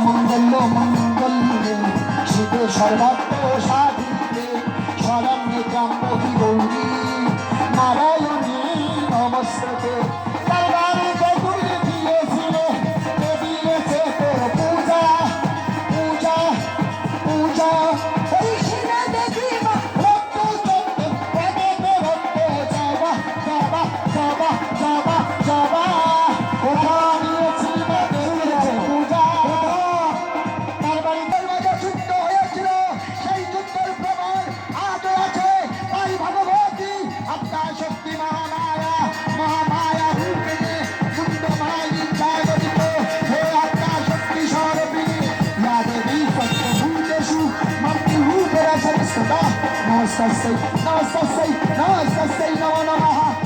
মঙ্গল মঙ্গলে শিবে সর্বাত্ম সাধিতে শরণ্যে ত্র্যম্বকী গৌরী নারায়ণী নমস্তে। তরবারি যদুর দিয়েছিলে দিয়েছে তোর পূজা পূজা পূজা ওই শিলা দেখি রক্ত চক্র পদেতে রক্ত যাবা যাবা যাবা যাবা যাবা ওঠা নিয়েছি দিয়েছে পূজা। তরবারি দরওয়াজা যুদ্ধ হয়েছিল, সেই যুদ্ধের প্রমাণ আজও আছে। তাই ভগবতী আত্মা শক্তি মহামায়া মহামায়া রূপে কুণ্ডমায়ী জাগরিত হে আত্মা শক্তি স্বরূপিণী ইয়া দেবী সর্বভূতেষু মাতৃরূপেণ সদা। নমস্তস্যৈ নমস্তস্যৈ নমস্তস্যৈ নমো নমঃ।